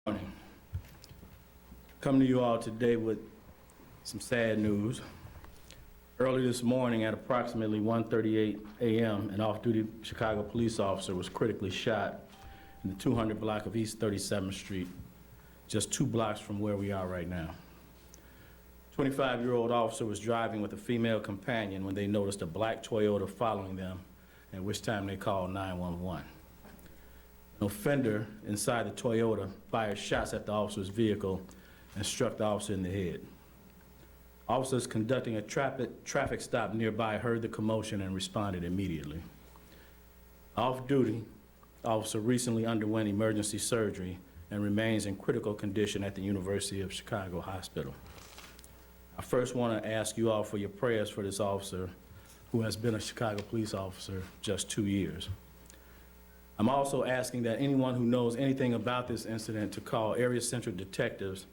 Morning. Come to you all today with some sad news. Early this morning at approximately 1:38 a.m., an off-duty Chicago police officer was critically shot in the 200 block of East 37th Street, just 2 blocks from where we are right now. 25-year-old officer was driving with a female companion when they noticed a black Toyota following them, at which time they called 911. An offender inside the Toyota fired shots at the officer's vehicle and struck the officer in the head. Officers conducting a traffic stop nearby heard the commotion and responded immediately. Off-duty officer recently underwent emergency surgery and remains in critical condition at the University of Chicago Hospital. I first want to ask you all for your prayers for this officer who has been a Chicago police officer just 2 years. I'm also asking that anyone who knows anything about this incident to call Area Central Detectives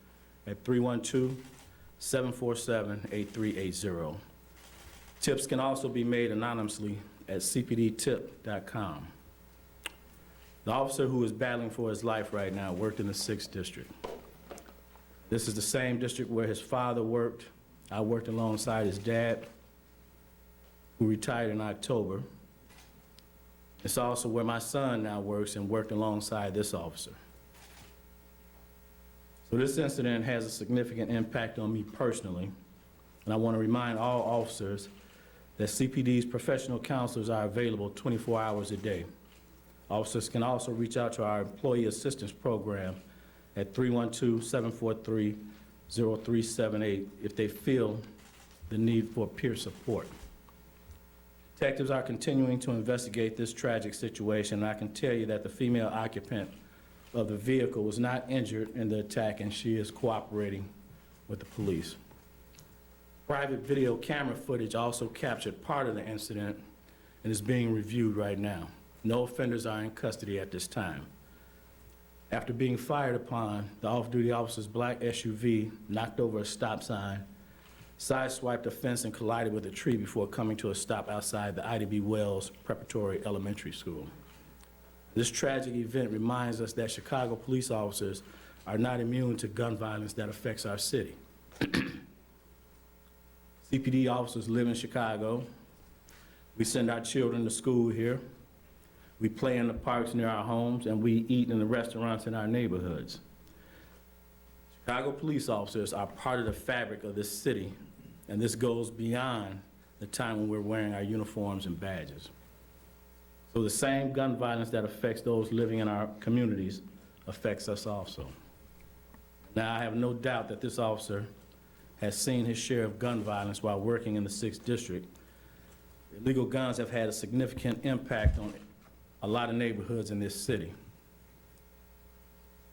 at 312-747-8380. Tips can also be made anonymously at cpdtip.com. The officer who is battling for his life right now worked in the 6th District. This is the same district where his father worked. I worked alongside his dad, who retired in October. It's also where my son now works and worked alongside this officer. So this incident has a significant impact on me personally, and I want to remind all officers that CPD's professional counselors are available 24 hours a day. Officers can also reach out to our Employee Assistance Program at 312-743-0378 if they feel the need for peer support. Detectives are continuing to investigate this tragic situation, and I can tell you that the female occupant of the vehicle was not injured in the attack, and she is cooperating with the police. Private video camera footage also captured part of the incident and is being reviewed right now. No offenders are in custody at this time. After being fired upon, the off-duty officer's black SUV knocked over a stop sign, sideswiped a fence, and collided with a tree before coming to a stop outside the Ida B. Wells Preparatory Elementary School. This tragic event reminds us that Chicago police officers are not immune to gun violence that affects our city. CPD officers live in Chicago. We send our children to school here. We play in the parks near our homes, and we eat in the restaurants in our neighborhoods. Chicago police officers are part of the fabric of this city, and this goes beyond the time when we're wearing our uniforms and badges. So the same gun violence that affects those living in our communities affects us also. Now, I have no doubt that this officer has seen his share of gun violence while working in the 6th District. Illegal guns have had a significant impact on a lot of neighborhoods in this city.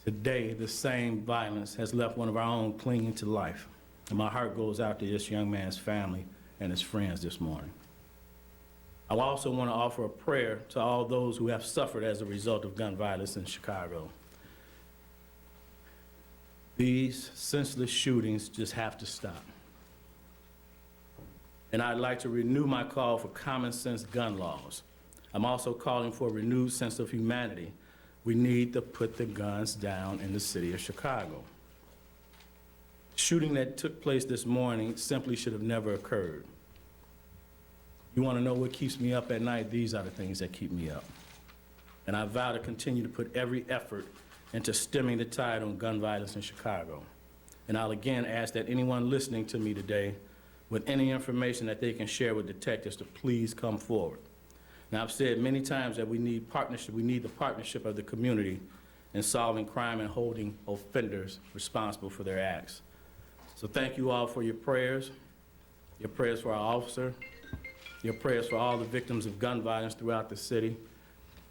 Today, the same violence has left one of our own clinging to life, and my heart goes out to this young man's family and his friends this morning. I also want to offer a prayer to all those who have suffered as a result of gun violence in Chicago. These senseless shootings just have to stop. And I'd like to renew my call for common sense gun laws. I'm also calling for a renewed sense of humanity. We need to put the guns down in the city of Chicago. The shooting that took place this morning simply should have never occurred. You want to know what keeps me up at night? These are the things that keep me up. And I vow to continue to put every effort into stemming the tide on gun violence in Chicago. And I'll again ask that anyone listening to me today with any information that they can share with detectives to please come forward. Now, I've said many times that we need partnership. We need the partnership of the community in solving crime and holding offenders responsible for their acts. So thank you all for your prayers for our officer, your prayers for all the victims of gun violence throughout the city,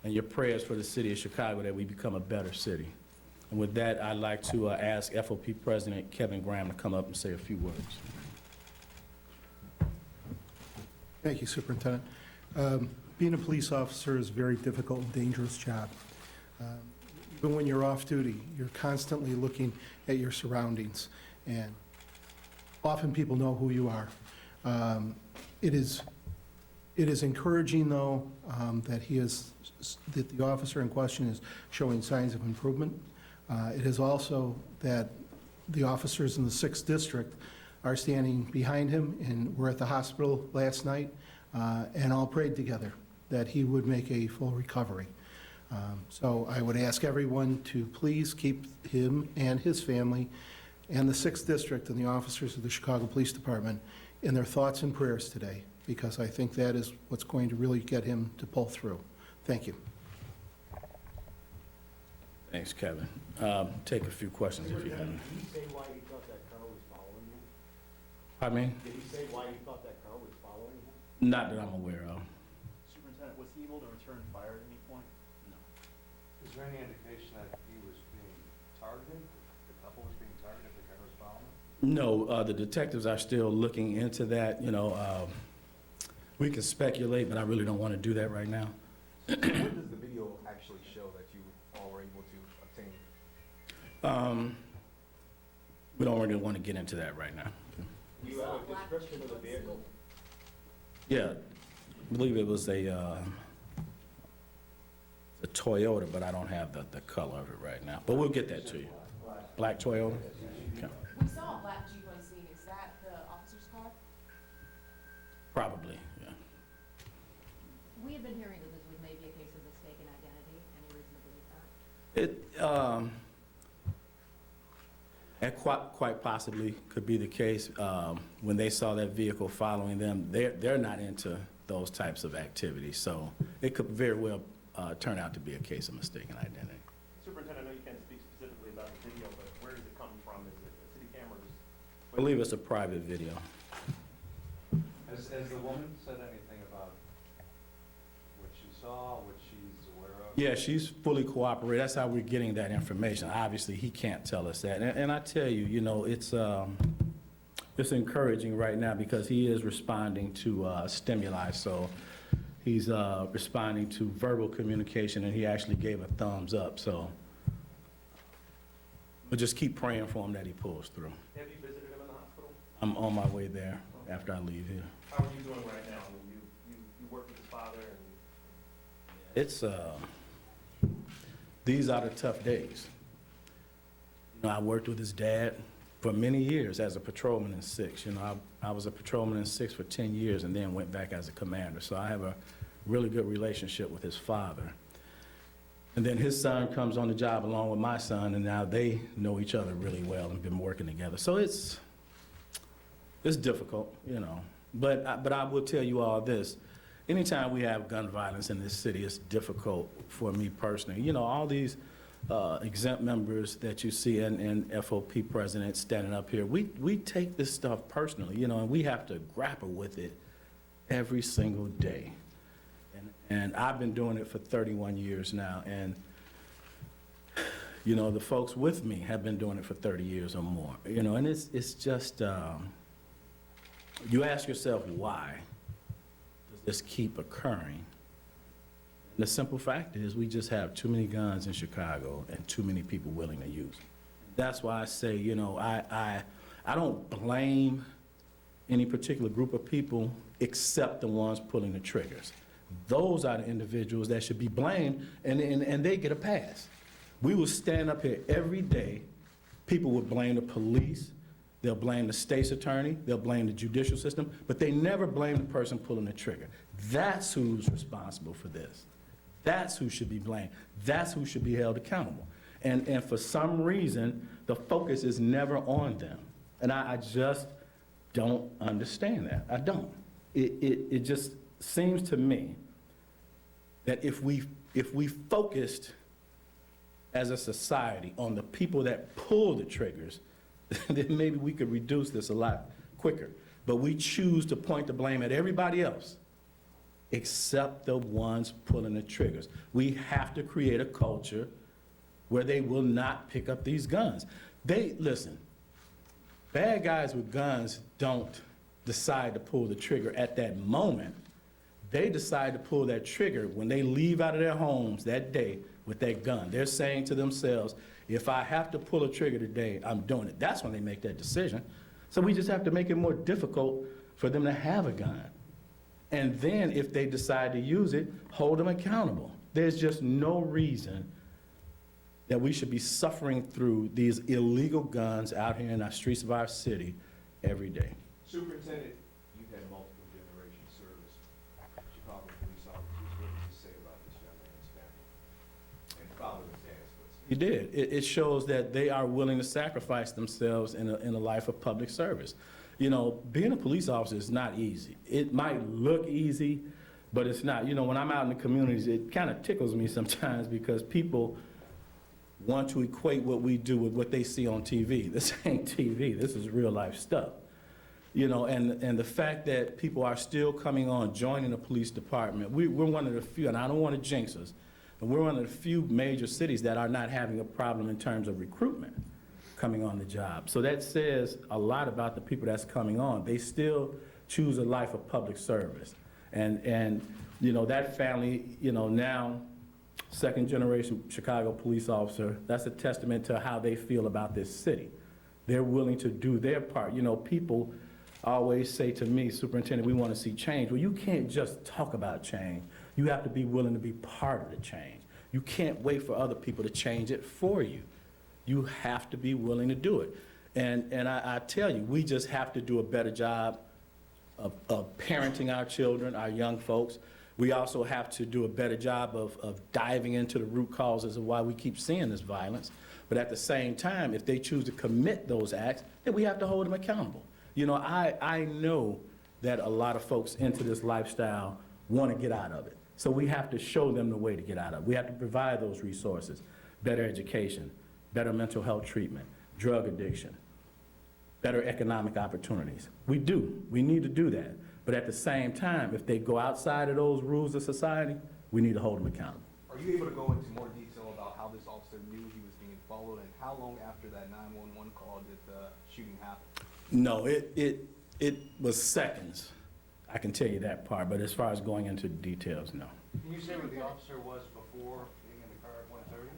and your prayers for the city of Chicago that we become a better city. And with that, I'd like to ask FOP President Kevin Graham to come up and say a few words. Thank you, Superintendent. Being a police officer is a very difficult and dangerous job. Even when you're off duty, you're constantly looking at your surroundings, and often people know who you are. It is encouraging, though, that the officer in question is showing signs of improvement. It is also that the officers in the 6th District are standing behind him, and we're at the hospital last night, and all prayed together that he would make a full recovery. So I would ask everyone to please keep him and his family and the 6th District and the officers of the Chicago Police Department in their thoughts and prayers today, because I think that is what's going to really get him to pull through. Thank you. Thanks, Kevin. Take a few questions if you have any. Did he say why he thought that car was following him? Pardon me? Did he say why he thought that car was following him? Not that I'm aware of. Superintendent, was he able to return fire at any point? Is there any indication that he was being targeted, the couple was being targeted, the car was following? No, the detectives are still looking into that. You know, we can speculate, but I really don't want to do that right now. What does the video actually show that you all were able to obtain? We don't really want to get into that right now. Do you have a description of the vehicle? Yeah, I believe it was a Toyota, but I don't have the color of it right now. But we'll get that to you. Black Toyota? Okay. We saw a black Jeep on scene. Is that the officer's car? Probably, yeah. We had been hearing that this was maybe a case of mistaken identity. Any reason to believe that? It quite possibly could be the case. When they saw that vehicle following them, they're not into those types of activities. So it could very well turn out to be a case of mistaken identity. Superintendent, I know you can't speak specifically about the video, but where does it come from? Is it the city cameras? I believe it's a private video. Has the woman said anything about what she saw, what she's aware of? Yeah, she's fully cooperated. That's how we're getting that information. Obviously, he can't tell us that. And I tell you, you know, it's encouraging right now because he is responding to stimuli. So he's responding to verbal communication, and he actually gave a thumbs up. So we'll just keep praying for him that he pulls through. Have you visited him in the hospital? I'm on my way there after I leave here. How are you doing right now? I mean, you work with his father and... It's, these are the tough days. You know, I worked with his dad for many years as a patrolman in 6. You know, I was a patrolman in 6 for 10 years and then went back as a commander. So I have a really good relationship with his father. And then his son comes on the job along with my son, and now they know each other really well and been working together. So it's difficult, you know. But I will tell you all this. Anytime we have gun violence in this city, it's difficult for me personally. You know, all these exempt members that you see and FOP presidents standing up here, we take this stuff personally, you know, and we have to grapple with it every single day. And I've been doing it for 31 years now, and, you know, the folks with me have been doing it for 30 years or more, you know, and it's just, you ask yourself why does this keep occurring? And the simple fact is we just have too many guns in Chicago and too many people willing to use them. That's why I say, you know, I don't blame any particular group of people except the ones pulling the triggers. Those are the individuals that should be blamed, and they get a pass. We will stand up here every day. People would blame the police. They'll blame the state's attorney. They'll blame the judicial system, but they never blame the person pulling the trigger. That's who's responsible for this. That's who should be blamed. That's who should be held accountable. And for some reason, the focus is never on them. And I just don't understand that. I don't. It just seems to me that if we focused as a society on the people that pull the triggers, then maybe we could reduce this a lot quicker. But we choose to point the blame at everybody else except the ones pulling the triggers. We have to create a culture where they will not pick up these guns. Listen, bad guys with guns don't decide to pull the trigger at that moment. They decide to pull that trigger when they leave out of their homes that day with that gun. They're saying to themselves, if I have to pull a trigger today, I'm doing it. That's when they make that decision. So we just have to make it more difficult for them to have a gun. And then if they decide to use it, hold them accountable. There's just no reason that we should be suffering through these illegal guns out here in our streets of our city every day. Superintendent, you've had multiple generations service, Chicago police officers. What did you say about this young man's family and following his dad's footsteps? He did. It shows that they are willing to sacrifice themselves in a life of public service. You know, being a police officer is not easy. It might look easy, but it's not. You know, when I'm out in the communities, it kind of tickles me sometimes because people want to equate what we do with what they see on TV. This ain't TV. This is real life stuff. You know, and the fact that people are still coming on, joining the police department, we're one of the few, and I don't want to jinx us, but we're one of the few major cities that are not having a problem in terms of recruitment coming on the job. So that says a lot about the people that's coming on. They still choose a life of public service. And you know, that family, you know, now, second generation Chicago police officer, that's a testament to how they feel about this city. They're willing to do their part. You know, people always say to me, Superintendent, we want to see change. Well, you can't just talk about change. You have to be willing to be part of the change. You can't wait for other people to change it for you. You have to be willing to do it. And I tell you, we just have to do a better job of parenting our children, our young folks. We also have to do a better job of diving into the root causes of why we keep seeing this violence. But at the same time, if they choose to commit those acts, then we have to hold them accountable. You know, I know that a lot of folks into this lifestyle want to get out of it. So we have to show them the way to get out of it. We have to provide those resources, better education, better mental health treatment, drug addiction, better economic opportunities. We do. We need to do that. But at the same time, if they go outside of those rules of society, we need to hold them accountable. Are you able to go into more detail about how this officer knew he was being followed and how long after that 911 call did the shooting happen? No, it was seconds. I can tell you that part, but as far as going into details, no. Can you say where the officer was before being in the car at 1:30?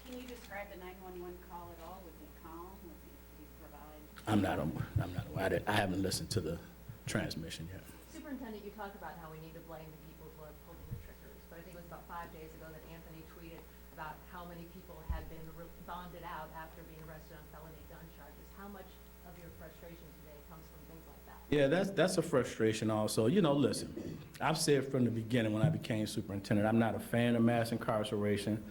Can you describe the 911 call at all? Was he calm? Was he, did he provide? I'm not aware. I haven't listened to the transmission yet. Superintendent, you talked about how we need to blame the people who are pulling the triggers, but I think it was about 5 days ago that Anthony tweeted about how many people had been bonded out after being arrested on felony gun charges. How much of your frustration today comes from things like that? Yeah, that's a frustration also. You know, listen, I've said from the beginning when I became superintendent, I'm not a fan of mass incarceration.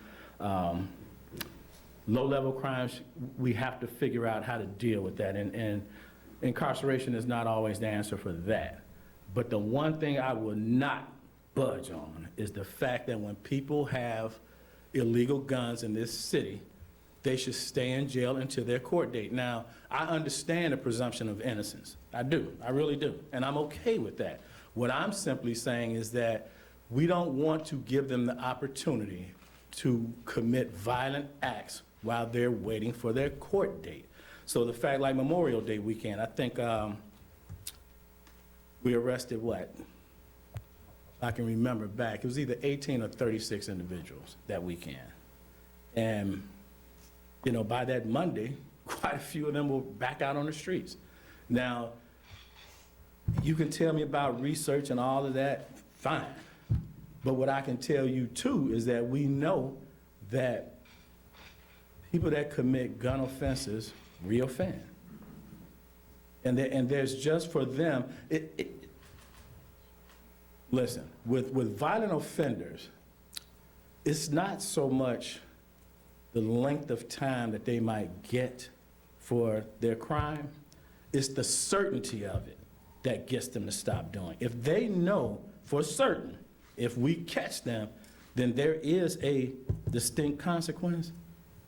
Low-level crimes, we have to figure out how to deal with that. And incarceration is not always the answer for that. But the one thing I will not budge on is the fact that when people have illegal guns in this city, they should stay in jail until their court date. Now, I understand the presumption of innocence. I do. I really do. And I'm okay with that. What I'm simply saying is that we don't want to give them the opportunity to commit violent acts while they're waiting for their court date. So the fact, like Memorial Day weekend, I think we arrested what? I can remember back. It was either 18 or 36 individuals that weekend. And, you know, by that Monday, quite a few of them were back out on the streets. Now, you can tell me about research and all of that, fine. But what I can tell you too is that we know that people that commit gun offenses reoffend. And there's just for them, listen, with violent offenders, it's not so much the length of time that they might get for their crime, it's the certainty of it that gets them to stop doing. If they know for certain, if we catch them, then there is a distinct consequence,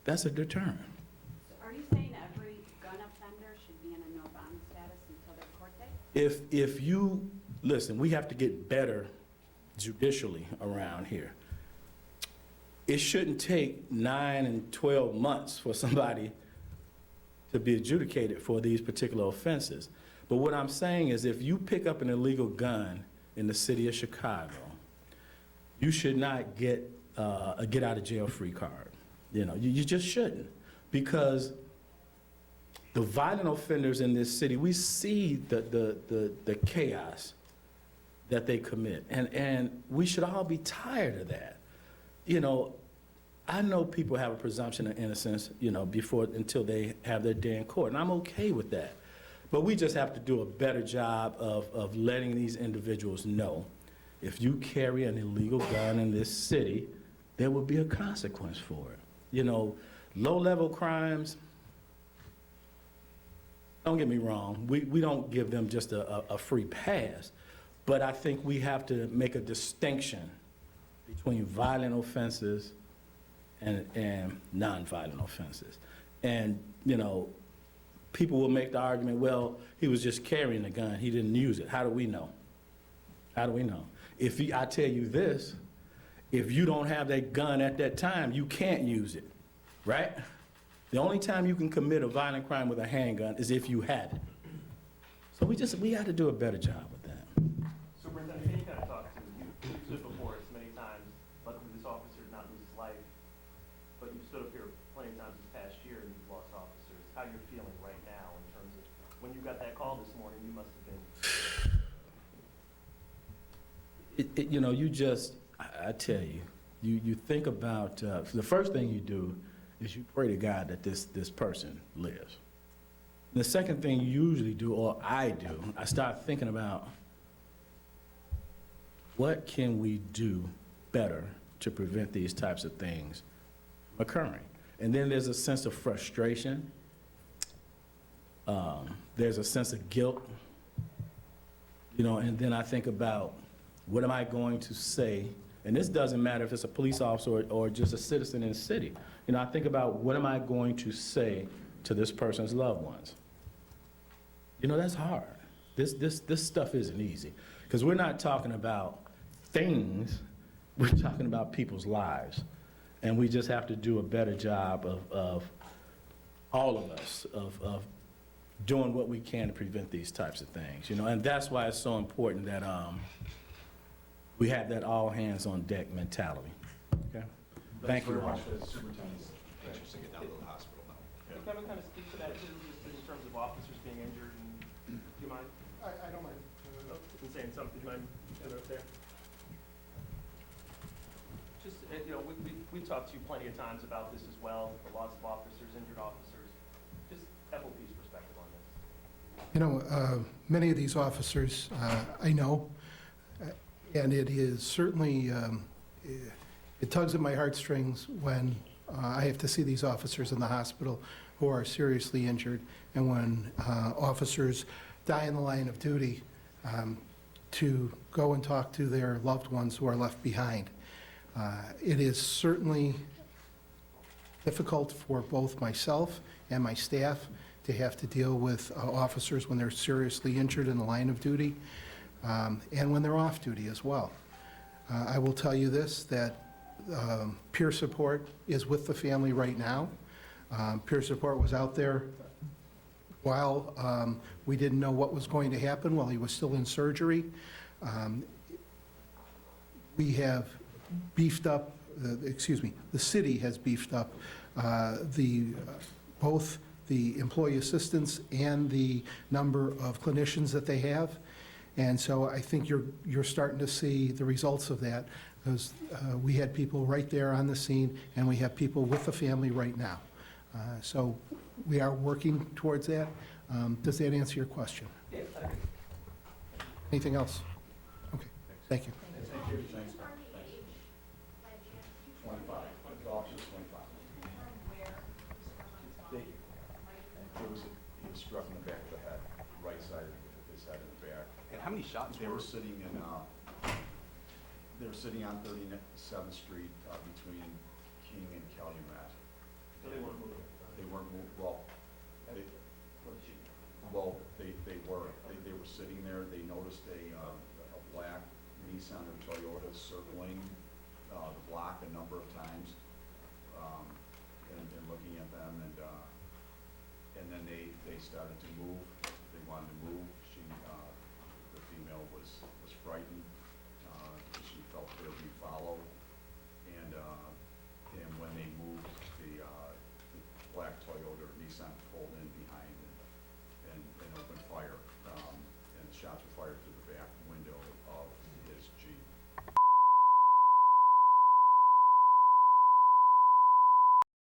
that's a deterrent. So are you saying every gun offender should be in a no bond status until their court date? If you, listen, we have to get better judicially around here. It shouldn't take 9 and 12 months for somebody to be adjudicated for these particular offenses. But what I'm saying is if you pick up an illegal gun in the city of Chicago, you should not get a get out of jail free card. You know, you just shouldn't, because the violent offenders in this city, we see the chaos that they commit, and we should all be tired of that. You know, I know people have a presumption of innocence, until they have their day in court, and I'm okay with that. But we just have to do a better job of letting these individuals know, if you carry an illegal gun in this city, there will be a consequence for it. Low-level crimes, don't get me wrong, we don't give them just a free pass, but I think we have to make a distinction between violent offenses and nonviolent offenses. And, people will make the argument, well, he was just carrying a gun, he didn't use it. How do we know? How do we know? I tell you this, if you don't have that gun at that time, you can't use it, right? The only time you can commit a violent crime with a handgun is if you have it. So we got to do a better job with that. Superintendent, can you kind of talk to, you've stood before us many times, luckily this officer did not lose his life, but you've stood up here plenty of times this past year and you've lost officers. How you're feeling right now in terms of, when you got that call this morning, you must have been. I tell you, you think about, the first thing you do is you pray to God that this person lives. And the second thing you usually do, or I do, I start thinking about what can we do better to prevent these types of things occurring. And then there's a sense of frustration. There's a sense of guilt. And then I think about, what am I going to say? And this doesn't matter if it's a police officer or just a citizen in the city. I think about, what am I going to say to this person's loved ones? That's hard. This stuff isn't easy. Because we're not talking about things, we're talking about people's lives. And we just have to do a better job of all of us, of doing what we can to prevent these types of things. And that's why it's so important that we have that all-hands-on-deck mentality. Okay? Thank you. Very much. The superintendent's anxious to get down to the hospital now. Can Kevin kind of speak to that too, just in terms of officers being injured, and, do you mind? I don't mind. And saying something, do you mind coming up there? Just, we talked to you plenty of times about this as well, the loss of officers, injured officers. Just FOP's perspective on this. Many of these officers I know, and it is certainly, it tugs at my heartstrings when I have to see these officers in the hospital who are seriously injured, and when officers die in the line of duty, to go and talk to their loved ones who are left behind. It is certainly difficult for both myself and my staff to have to deal with officers when they're seriously injured in the line of duty, and when they're off duty as well. I will tell you this, that peer support is with the family right now. Peer support was out there while we didn't know what was going to happen, while he was still in surgery. We have beefed up, the city has beefed up both the employee assistance and the number of clinicians that they have. And so I think you're starting to see the results of that, because we had people right there on the scene, and we have people with the family right now. So we are working towards that. Does that answer your question? Yeah, Anything else? Okay, thank you. Thank you. Thanks. 25. The officer's 25. He was struck in the back of the head, right side of his head in the back. And how many shots They were sitting on 37th Street between King and Calumet. So they weren't moving. They weren't moved, they were. They were sitting there, they noticed a black Nissan or Toyota circling the block a number of times, and looking at them, and then they started to move. They wanted to move. The female was frightened. She felt her be followed, and when they moved, the black Toyota or Nissan